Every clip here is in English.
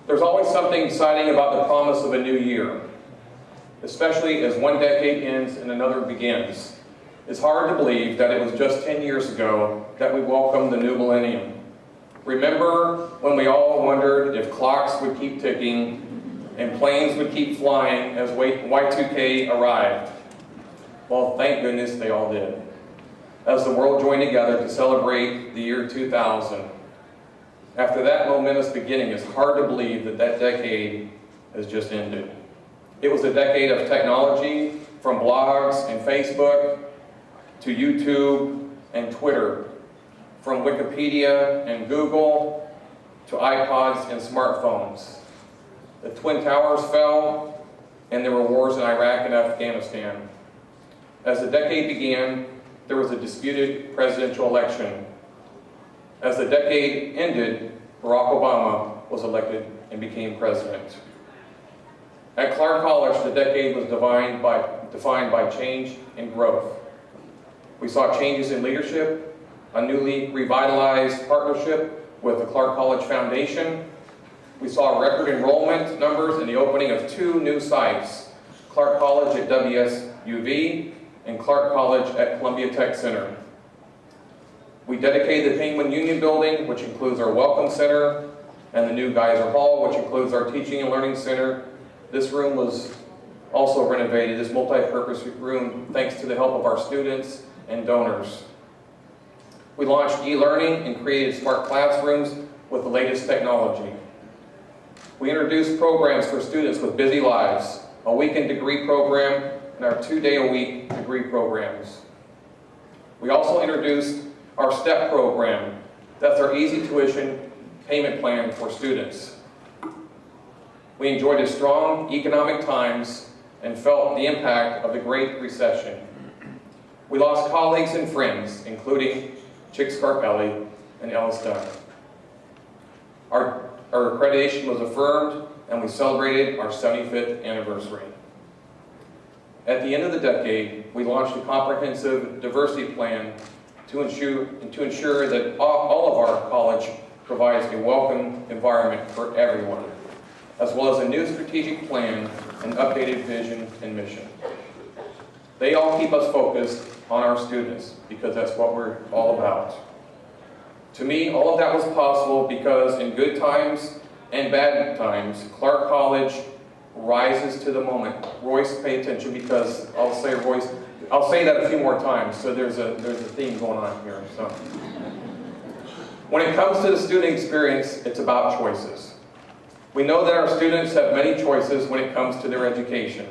There's always something exciting about the promise of a new year, especially as one decade ends and another begins. It's hard to believe that it was just 10 years ago that we welcomed the new millennium. Remember when we all wondered if clocks would keep ticking and planes would keep flying as Y2K arrived? Well, thank goodness they all did, as the world joined together to celebrate the year 2000. After that momentous beginning, it's hard to believe that that decade has just ended. It was a decade of technology, from blogs and Facebook to YouTube and Twitter, from Wikipedia and Google to iPods and smartphones. The Twin Towers fell, and there were wars in Iraq and Afghanistan. As the decade began, there was a disputed presidential election. As the decade ended, Barack Obama was elected and became president. At Clark College, the decade was defined by change and growth. We saw changes in leadership, a newly revitalized partnership with the Clark College Foundation. We saw record enrollment numbers and the opening of 2 new sites, Clark College at WSUV and Clark College at Columbia Tech Center. We dedicated the Penguin Union Building, which includes our Welcome Center, and the new Gaiser Hall, which includes our Teaching and Learning Center. This room was also renovated, this multi-purpose room, thanks to the help of our students and donors. We launched e-learning and created smart classrooms with the latest technology. We introduced programs for students with busy lives, a weekend degree program, and our 2-day-a-week degree programs. We also introduced our STEP program. That's our easy tuition payment plan for students. We enjoyed a strong economic times and felt the impact of the Great Recession. We lost colleagues and friends, including Chick Scarpelli and Ellis Dunn. Our accreditation was affirmed, and we celebrated our 75th anniversary. At the end of the decade, we launched a comprehensive diversity plan to ensure that all of our college provides a welcome environment for everyone, as well as a new strategic plan and updated vision and mission. They all keep us focused on our students, because that's what we're all about. To me, all of that was possible because in good times and bad times, Clark College rises to the moment. Royce, pay attention, because I'll say that a few more times, so there's a theme going on here. So, when it comes to the student experience, it's about choices. We know that our students have many choices when it comes to their education.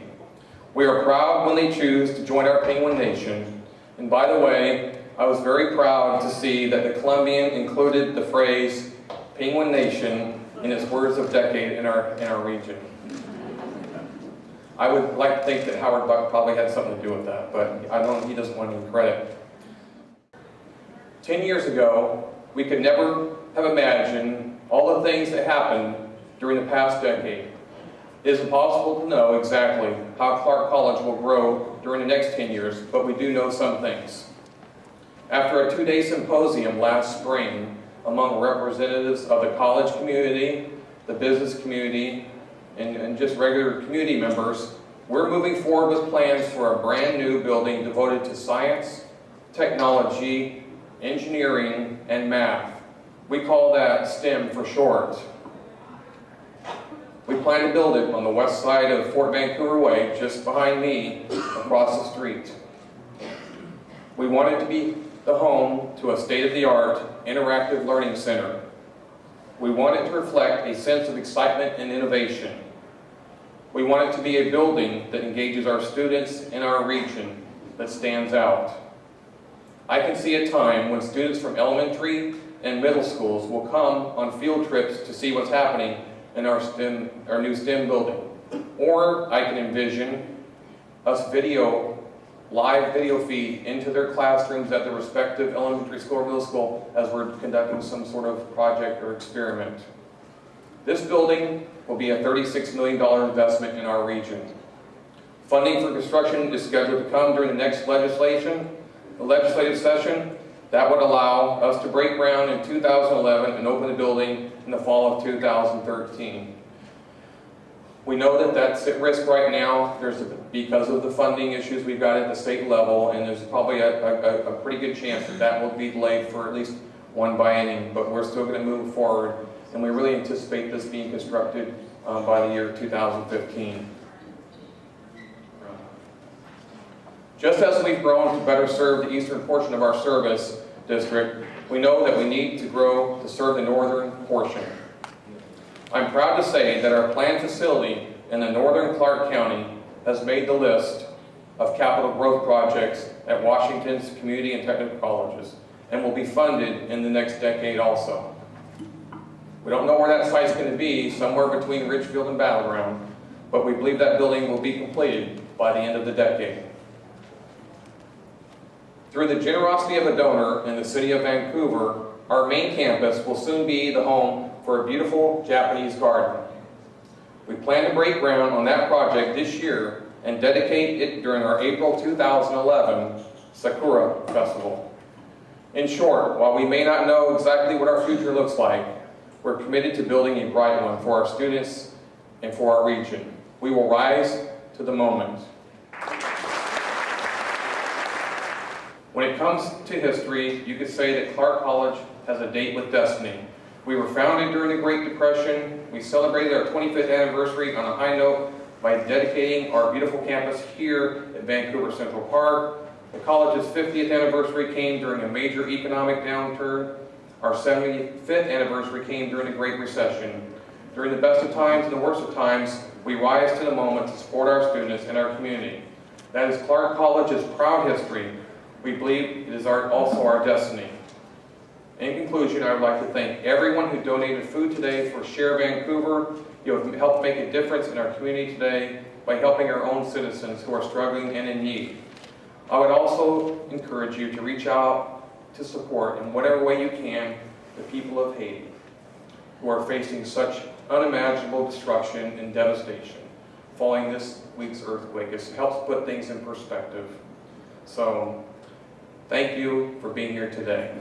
We are proud when they choose to join our Penguin Nation. And by the way, I was very proud to see that the Columbian included the phrase Penguin Nation in its words of decade in our region. I would like to think that Howard Buck probably had something to do with that, but he doesn't want any credit. 10 years ago, we could never have imagined all the things that happened during the past decade. It is impossible to know exactly how Clark College will grow during the next 10 years, but we do know some things. After a 2-day symposium last spring among representatives of the college community, the business community, and just regular community members, we're moving forward with plans for a brand new building devoted to science, technology, engineering, and math. We call that STEM for short. We plan to build it on the west side of Fort Vancouver Way, just behind me, across the street. We want it to be the home to a state-of-the-art interactive learning center. We want it to reflect a sense of excitement and innovation. We want it to be a building that engages our students in our region, that stands out. I can see a time when students from elementary and middle schools will come on field trips to see what's happening in our new STEM building. Or I can envision us live video feed into their classrooms at the respective elementary school or middle school as we're conducting some sort of project or experiment. This building will be a $36 million investment in our region. Funding for construction is scheduled to come during the next legislative session. That would allow us to break ground in 2011 and open the building in the fall of 2013. We know that that's at risk right now. Because of the funding issues we've got at the state level, and there's probably a pretty good chance that that will be delayed for at least one biennium, but we're still going to move forward, and we really anticipate this being constructed by the year 2015. Just as we've grown to better serve the eastern portion of our service district, we know that we need to grow to serve the northern portion. I'm proud to say that our planned facility in the northern Clark County has made the list of capital growth projects at Washington's community and technical colleges and will be funded in the next decade also. We don't know where that site's going to be, somewhere between Ridgefield and Battleground, but we believe that building will be completed by the end of the decade. Through the generosity of a donor in the city of Vancouver, our main campus will soon be the home for a beautiful Japanese garden. We plan to break ground on that project this year and dedicate it during our April 2011 Sakura Festival. In short, while we may not know exactly what our future looks like, we're committed to building a bright one for our students and for our region. We will rise to the moment. When it comes to history, you could say that Clark College has a date with destiny. We were founded during the Great Depression. We celebrated our 25th anniversary on a high note by dedicating our beautiful campus here at Vancouver Central Park. The college's 50th anniversary came during a major economic downturn. Our 75th anniversary came during the Great Recession. During the best of times and the worst of times, we rise to the moment to support our students and our community. That is Clark College's proud history. We believe it is also our destiny. In conclusion, I would like to thank everyone who donated food today for Share Vancouver. You have helped make a difference in our community today by helping our own citizens who are struggling and in need. I would also encourage you to reach out to support in whatever way you can the people of Haiti who are facing such unimaginable destruction and devastation following this week's earthquake. It helps put things in perspective. So, thank you for being here today.